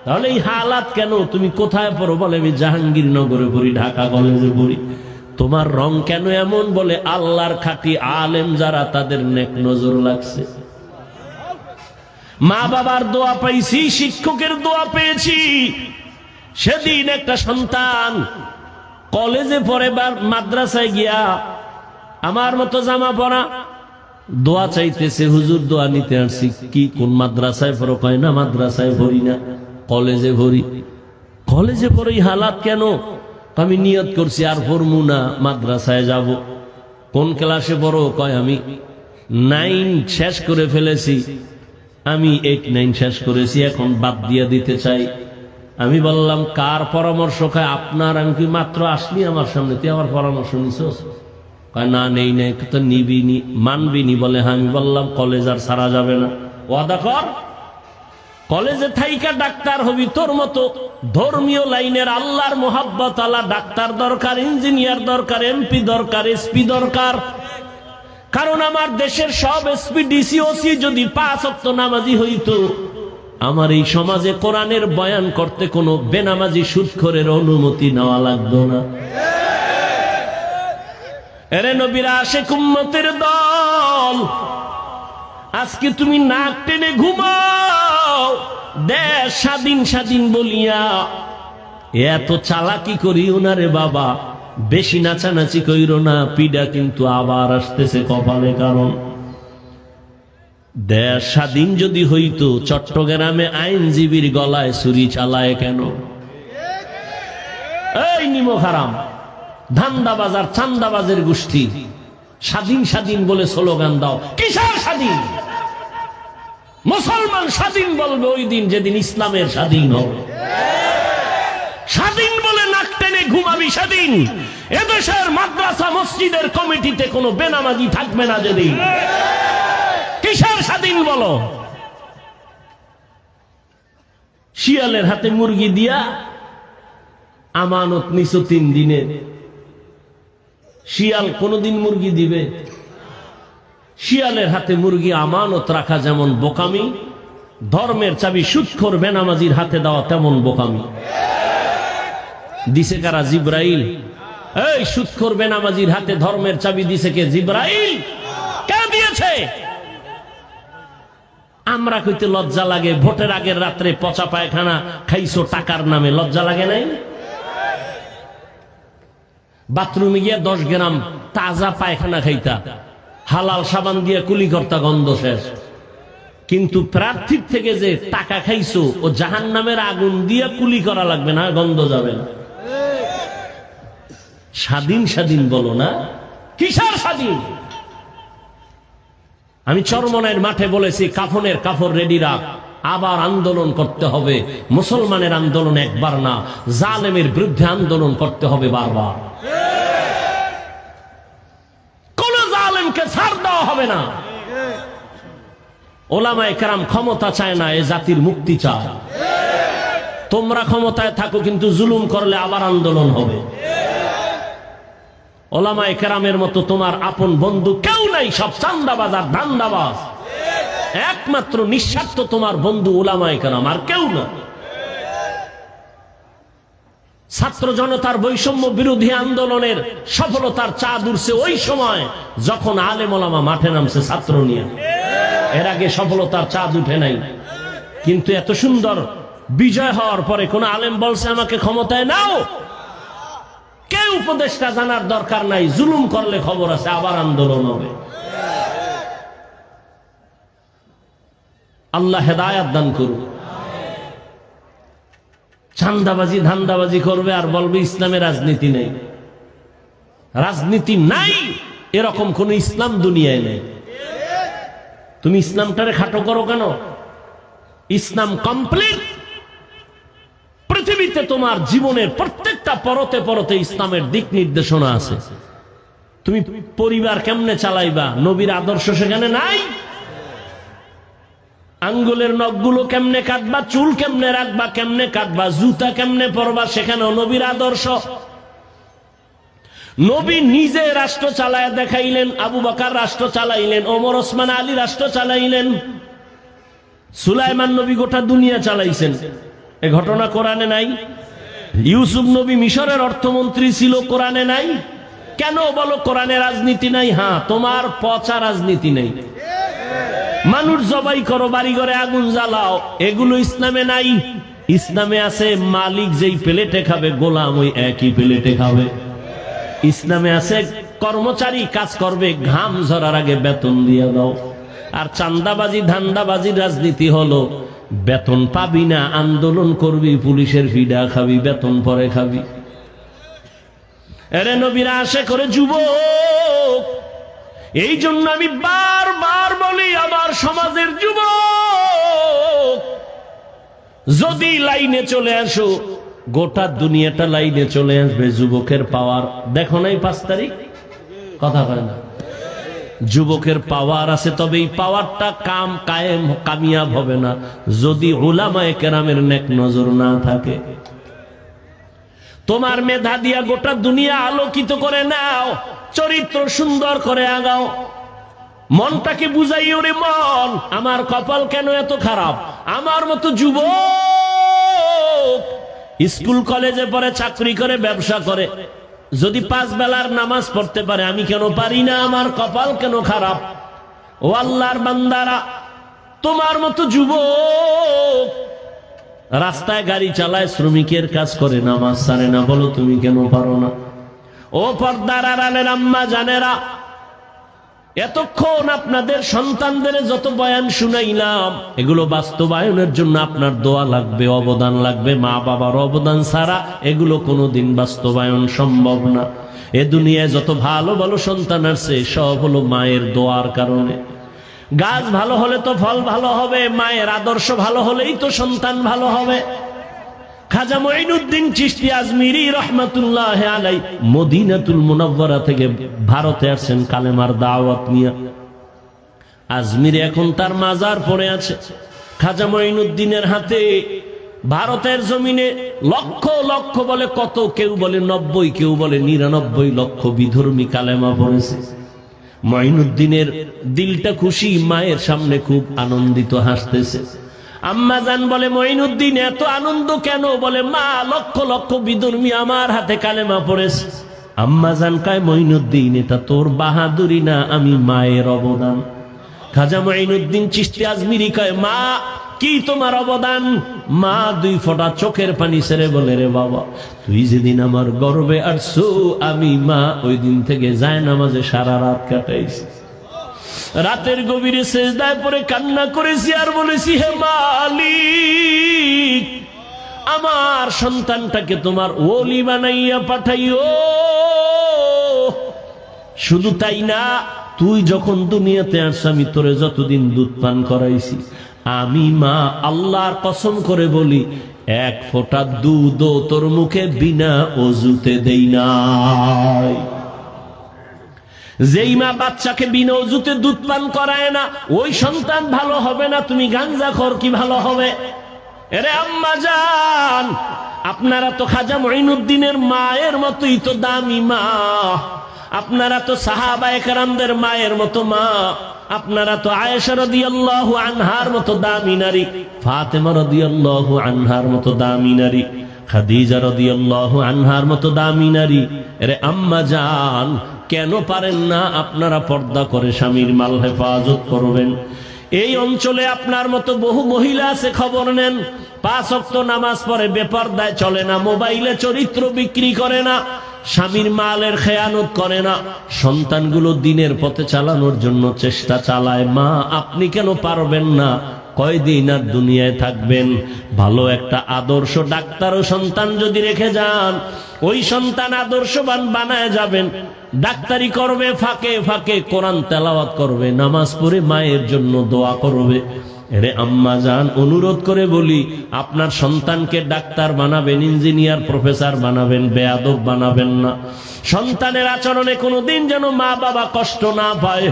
Speaker 1: তাহলে এই হালাত কেন? তুমি কোথায় পড়ো? বলে আমি জাহাঙ্গীরনগরে পড়ি, ঢাকা কলেজে পড়ি। তোমার রং কেন এমন? বলে আল্লাহর খাঁটি আলেম যারা, তাদের নেক নজর লাগছে। মা বাবার দোয়া পাইছি, শিক্ষকের দোয়া পেয়েছি। সেদিন একটা সন্তান কলেজে পড়ে বা মাদ্রাসায় গিয়া আমার মতো জামা পরা দোয়া চাইতেছে, হুজুর দোয়া নিতে আসছি। কি কোন মাদ্রাসায় পড়ো? কয় না মাদ্রাসায় ভরি না, কলেজে ভরি। কলেজে পড়ে এই হালাত কেন? আমি নিয়ত করছি আর পড়মু না, মাদ্রাসায় যাব। কোন ক্লাসে পড়ো? কয় আমি 9 শেষ করে ফেলেছি, আমি 8, 9 শেষ করেছি, এখন বাদ দিয়ে দিতে চাই। আমি বললাম কার পরামর্শ? কয় আপনার। আমি কি মাত্র আসলি আমার সামনে, তুই আমার পরামর্শ নিছস? কয় না, নেই নাই। তো নিবিনি, মানবিনি? বলে হ্যাঁ। আমি বললাম কলেজ আর ছাড়া যাবে না, ওয়াদা কর। কলেজে থাইকা ডাক্তার হবি, তোর মতো ধর্মীয় লাইনের আল্লাহর মোহাব্বত আলা ডাক্তার দরকার, ইঞ্জিনিয়ার দরকার, এমপি দরকার, এসপি দরকার। কারণ আমার দেশের সব এসপি, ডিসি, ওসি যদি 5 ওয়াক্ত নামাজি হইতো, আমার এই সমাজে কোরআনের বয়ান করতে কোনো বেনামাজি সুদখোরের অনুমতি নেওয়া লাগতো না। এরে নবীর আশিক উম্মতের দল, আজকে তুমি নাক টেনে ঘুমাও দেশ স্বাধীন স্বাধীন বলিয়া। এত চালাকি করিও না রে বাবা, বেশি নাচানাচি কইরো না, পিডা কিন্তু আবার আসতেছে কপালে। কারণ দেশ স্বাধীন যদি হইতো, চট্টগ্রামে আইনজীবীর গলায় ছুরি চালায় কেন? এই নিমক হারাম, ধান্দাবাজার, চান্দাবাজের গোষ্ঠী স্বাধীন স্বাধীন বলে স্লোগান দাও। কিসের স্বাধীন? মুসলমান স্বাধীন বলবে ওই দিন যেদিন ইসলামের স্বাধীন হবে। স্বাধীন বলে নাক টেনে ঘুমাবি স্বাধীন। এদেশের মাদ্রাসা মসজিদের কমিটিতে কোনো বেনামাজি থাকবে না যেদিন। কিসের স্বাধীন বলো? শিয়ালের হাতে মুরগি দিয়া আমানত নিছো 3 দিনের। শিয়াল কোনদিন মুরগি দিবে? শিয়ালের হাতে মুরগি আমানত রাখা যেমন বোকামি, ধর্মের চাবি সুদখোর বেনামাজির হাতে দেওয়া তেমন বোকামি। দিছে কারা? জিব্রাইল। এই সুদখোর বেনামাজির হাতে ধর্মের চাবি দিছে কে? জিব্রাইল। কে দিয়েছে? আমরা কইতে লজ্জা লাগে, ভোটের আগের রাত্রে পচা পায়খানা খাইছো টাকার নামে, লজ্জা লাগে নাই? বাথরুমে গিয়ে 10 গ্রাম তাজা পায়খানা খাইতা, হালাল সাবান দিয়ে কুলি করতা, গন্ধ শেষ। কিন্তু প্রার্থীর থেকে যে টাকা খাইছো, ও জাহান্নামের আগুন দিয়ে কুলি করা লাগবে না, গন্ধ যাবে না। স্বাধীন স্বাধীন বলো না, কিসের স্বাধীন? আমি চরমনাইয়ের মাঠে বলেছি, কাফনের কাপড় রেডি রাখ, আবার আন্দোলন করতে হবে। মুসলমানের আন্দোলন একবার না, জালেমের বিরুদ্ধে আন্দোলন করতে হবে বারবার। কোন জালেমকে ছাড় দেওয়া হবে না। ওলামায়ে কেরাম ক্ষমতা চায় না, এ জাতির মুক্তি চায়। তোমরা ক্ষমতায় থাকো, কিন্তু জুলুম করলে আবার আন্দোলন হবে। ওলামায়ে কেরামের মতো তোমার আপন বন্ধু কেউ নাই, সব চান্দাবাজ আর ধান্দাবাজ। একমাত্র নিঃস্বার্থ তোমার বন্ধু ওলামায়ে কেরাম, আর কেউ না। ছাত্র জনতার বৈষম্য বিরোধী আন্দোলনের সফলতার চাঁদ উঠছে ওই সময় যখন আলেম ওলামা মাঠে নামছে ছাত্র নিয়ে। এর আগে সফলতার চাঁদ উঠে নাই। কিন্তু এত সুন্দর বিজয় হওয়ার পরে কোন আলেম বলছে আমাকে ক্ষমতায় নাও? কেউ উপদেষ্টা জানার দরকার নাই, জুলুম করলে খবর আছে, আবার আন্দোলন হবে। আল্লাহ হেদায়াত দান করুন। চান্দাবাজি ধান্দাবাজি করবে আর বলবে ইসলামে রাজনীতি নেই। রাজনীতি নাই এরকম কোন ইসলাম দুনিয়ায় নেই। তুমি ইসলামটারে খাটো করো কেন? ইসলাম কমপ্লিট। পৃথিবীতে তোমার জীবনের প্রত্যেকটা পরতে পরতে ইসলামের দিক নির্দেশনা আছে। তুমি পরিবার কেমনে চালাইবা, নবীর আদর্শ সেখানে নাই। আঙ্গুলের নখগুলো কেমনে কাটবা, চুল কেমনে রাখবা, কেমনে কাটবা, জুতা কেমনে পরবা, সেখানেও নবীর আদর্শ। নবী নিজে রাষ্ট্র চালায় দেখাইলেন, আবু বকর রাষ্ট্র চালাইলেন, ওমর ওসমান আলী রাষ্ট্র চালাইলেন, সুলাইমান নবী গোটা দুনিয়া চালাইছেন। এ ঘটনা কোরআনে নাই? ইউসুফ নবী মিশরের অর্থমন্ত্রী ছিল, কোরআনে নাই? কেন বলো কোরআনে রাজনীতি নাই? হ্যাঁ, তোমার পচা রাজনীতি নেই। মানুষ জবাই করো, বাড়ি ঘরে আগুন জ্বালাও, এগুলো ইসলামে নাই। ইসলামে আছে মালিক যেই প্লেটে খাবে, গোলাম ওই একই প্লেটে খাবে। ইসলামে আছে কর্মচারী কাজ করবে, ঘাম ঝরার আগে বেতন দিয়ে দাও। আর চান্দাবাজি ধান্দাবাজি রাজনীতি হলো বেতন পাবি না, আন্দোলন করবি, পুলিশের ফিডা খাবি, বেতন পরে খাবি। এরে নবীরা আশা করে যুবক। এই জন্য আমি বারবার বলি, আমার সমাজের যুবক যদি লাইনে চলে আসো, গোটা দুনিয়াটা লাইনে চলে আসবে। যুবকের পাওয়ার দেখো নাই? 5 তারিখ কথা হয় না? যুবকের পাওয়ার আছে, তবে এই পাওয়ারটা কামিয়াব হবে না যদি উলামায়ে কেরামের নেক নজর না থাকে। তোমার মেধা দিয়া গোটা দুনিয়া আলোকিত করে নাও, চরিত্র সুন্দর করে আগাও। মনটাকে বুঝাই, ওরে মন আমার কপাল কেন এত খারাপ, আমার মতো যুবক স্কুল কলেজে পড়ে, চাকরি করে, ব্যবসা করে, যদি 5 বেলার নামাজ পড়তে পারে, আমি কেন পারি না? আমার কপাল কেন খারাপ? ও আল্লাহর বান্দারা, তোমার মতো যুবক রাস্তায় গাড়ি চালায়, শ্রমিকের কাজ করে, নামাজ ছাড়ে না, বলো তুমি কেন পারো না? ও পর্দার আড়ালের আম্মা জানেরা, এতক্ষণ আপনাদের সন্তানদের যত বয়ান শুনাইলাম, এগুলো বাস্তবায়নের জন্য আপনার দোয়া লাগবে, অবদান লাগবে। মা বাবার অবদান ছাড়া এগুলো কোনোদিন বাস্তবায়ন সম্ভব না। এ দুনিয়ায় যত ভালো ভালো সন্তান আছে, সব হলো মায়ের দোয়ার কারণে। গাছ ভালো হলে তো ফল ভালো হবে, মায়ের আদর্শ ভালো হলেই তো সন্তান ভালো হবে। খাজা মঈনুদ্দিন চিশতি আজমিরি রহমাতুল্লাহ আলাইহি মদিনাতুল মুনাওয়ারা থেকে ভারতে আসেন কালেমার দাওয়াত নিয়ে। আজমিরে এখন তার মাজার পড়ে আছে। খাজা মঈনুদ্দিনের হাতে ভারতের জমিনে লক্ষ লক্ষ বলে কত, কেউ বলে 90, কেউ বলে 99 লক্ষ বিধর্মী কালেমা পড়েছে। মঈনুদ্দিনের দিলটা খুশি, মায়ের সামনে খুব আনন্দিত, হাসতেছে। আম্মা জান বলে, মঈনুদ্দিন এত আনন্দ কেন? বলে, মা লক্ষ লক্ষ বিধর্মী আমার হাতে কালেমা পড়েছে। আম্মা জান কয়, মঈনুদ্দিন এটা তোর বাহাদুরি না, আমি মায়ের অবদান। খাজা মঈনুদ্দিন চিশতি আজমিরি কয়, মা কি তোমার অবদান? মা 2 ফোঁটা চোখের পানি ছেড়ে বলে, রে বাবা, তুই যেদিন আমার গর্বে আসছো, আমি মা ওই দিন থেকে যায় নামাজে সারা রাত কাটাইছি। রাতের গভীরে সেজদায় পড়ে কান্না করেছি আর বলেছি, হে মালিক, আমার সন্তানটাকে তোমার ওলি বানাইয়া পাঠাইও। শুধু তাই না, তুই যখন দুনিয়াতে আসছ, আমি তোরে যতদিন দুধ পান করাইছি, আমি মা আল্লাহর কসম করে বলি, 1 ফোঁটা দুধও তোর মুখে বিনা অজুতে দেই নাই। যেই মা বাচ্চাকে বিনা অজুতে দুধ পান করায় না, ওই সন্তান ভালো হবে না। তুমি গাঞ্জাখোর, কি ভালো হবে? এরে আম্মা জান, আপনারা তো খাজা মঈনুদ্দিনের মায়ের মতোই তো দামি মা, আপনারা তো সাহাবায়ে কেরামদের মায়ের মতো মা, আপনারা তো আয়েশা রাদিয়াল্লাহু আনহার মতো দামি নারী, ফাতেমা রাদিয়াল্লাহু আনহার মতো দামি নারী, খাদিজা রাদিয়াল্লাহু আনহার মতো দামি নারী। এরে আম্মা জান, কেন পারেন না আপনারা পর্দা করে স্বামীর মাল হেফাজত করবেন? এই অঞ্চলে আপনার মতো বহু মহিলা আছে, খবর নেন। 5 ওয়াক্ত নামাজ পড়ে, বেপরদায় চলে না, মোবাইলে চরিত্র বিক্রি করে না, স্বামীর মালের খেয়ানত করে না, সন্তানগুলো দিনের পথে চালানোর জন্য চেষ্টা চালায়। মা, আপনি কেন পারবেন না? কয়দিন আর দুনিয়ায় থাকবেন। ভালো একটা আদর্শ ডাক্তার ও সন্তান যদি রেখে যান, ওই সন্তান আদর্শবান বানায় যাবেন। ডাক্তারি করবে, ফাঁকে ফাঁকে কোরআন তেলাওয়াত করবে, নামাজ পড়ে মায়ের জন্য দোয়া করবে। এরে আম্মা জান, অনুরোধ করে বলি, আপনার সন্তানকে ডাক্তার বানাবেন, ইঞ্জিনিয়ার, প্রফেসর বানাবেন, বেয়াদব বানাবেন না। সন্তানের আচরণে কোনোদিন যেন মা বাবা কষ্ট না পায়,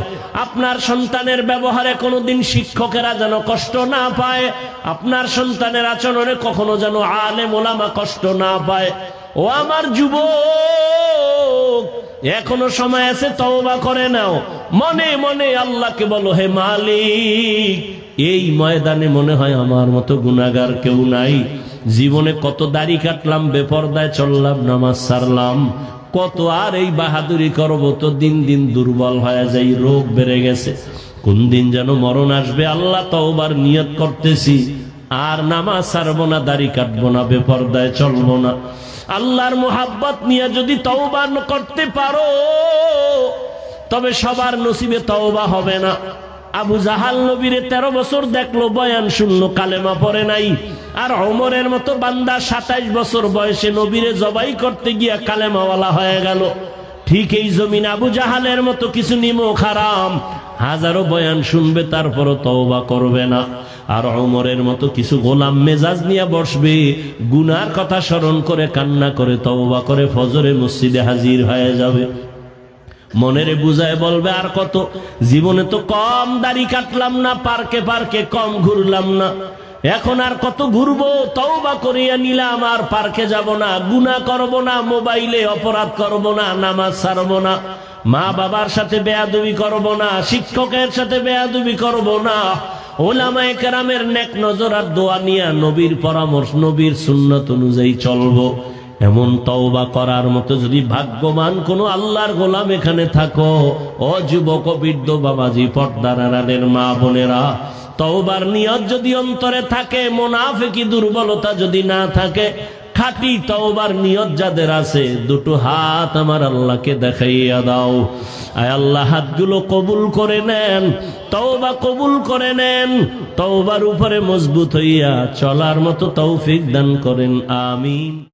Speaker 1: আপনার সন্তানের ব্যবহারে কোনোদিন শিক্ষকেরা যেন কষ্ট না পায়, আপনার সন্তানের আচরণে কখনো যেন আলেম ওলামা কষ্ট না পায়। ও আমার যুবক, এখনো সময় আছে, তওবা করে নাও। মনে মনে আল্লাহকে বলো, হে মালিক, এই ময়দানে মনে হয় আমার মতো গুনাহগার কেউ নাই। জীবনে কত দাড়ি কাটলাম, বেপরদায় চললাম, নামাজ ছাড়লাম, কত আর এই বাহাদুরি করব, তো দিন দিন দুর্বল হয়ে যাই, রোগ বেড়ে গেছে। কোন দিন যেন মরণ আসবে, আল্লাহ তওবার নিয়ত করতেছি, আর নামাজ ছাড়বো না, দাড়ি কাটবো না, বেপরদায় চলবো না। আল্লাহর মুহাব্বত নিয়ে যদি তওবা করতে পারো, তবে সবার নসিবে তওবা হবে না। আবু জাহাল নবীরে 13 বছর দেখলো, বয়ান শুনলো, কালেমা পড়ে নাই। আর ওমরের মতো বান্দা 27 বছর বয়সে নবীরে জবাই করতে গিয়া কালেমাওয়ালা হয়ে গেল। ঠিক এই জমিন আবু জাহালের মতো কিছু নিমক হারাম, হাজারো বয়ান শুনবে, তারপরও তওবা করবে না। আর ওমরের মতো কিছু গোলাম মেজাজ নিয়ে বসবে, গুনার কথা স্মরণ করে কান্না করে তওবা করে ফজরে মসজিদে হাজির হয়ে যাবে। মনেরে বুঝায় বলবে, আর কত, জীবনে তো কম দাড়ি কাটলাম না, পার্কে পার্কে কম ঘুরলাম না, এখন আর কত ঘুরবো, তওবা করিয়া নিলাম, আর পার্কে যাব না, গুনাহ করব না, মোবাইলে অপরাধ করব না, নামাজ ছাড়ব না, মা বাবার সাথে বেয়াদবি করব না, শিক্ষকের সাথে বেয়াদবি করব না, ওলামায়ে কেরামের নেক নজর আর দোয়া নিয়ে নবীর পরামর্শ, নবীর সুন্নাত অনুযায়ী চলবো। এমন তওবা করার মতো যদি ভাগ্যবান কোন আল্লাহর গোলাম এখানে থাকো, ও যুবক, বৃদ্ধ, বাবাজি, পর্দার আড়ালের মা বোনেরা, তওবার নিয়ত যদি অন্তরে থাকে, মুনাফিকি দুর্বলতা যদি না থাকে, খাঁটি তওবার নিয়ত যাদের আছে, দুটো হাত আমার আল্লাহকে দেখাইয়া দাও। আয় আল্লাহ, হাতগুলো কবুল করে নেন, তওবা কবুল করে নেন, তওবার উপরে মজবুত হইয়া চলার মতো তৌফিক দান করেন, আমিন।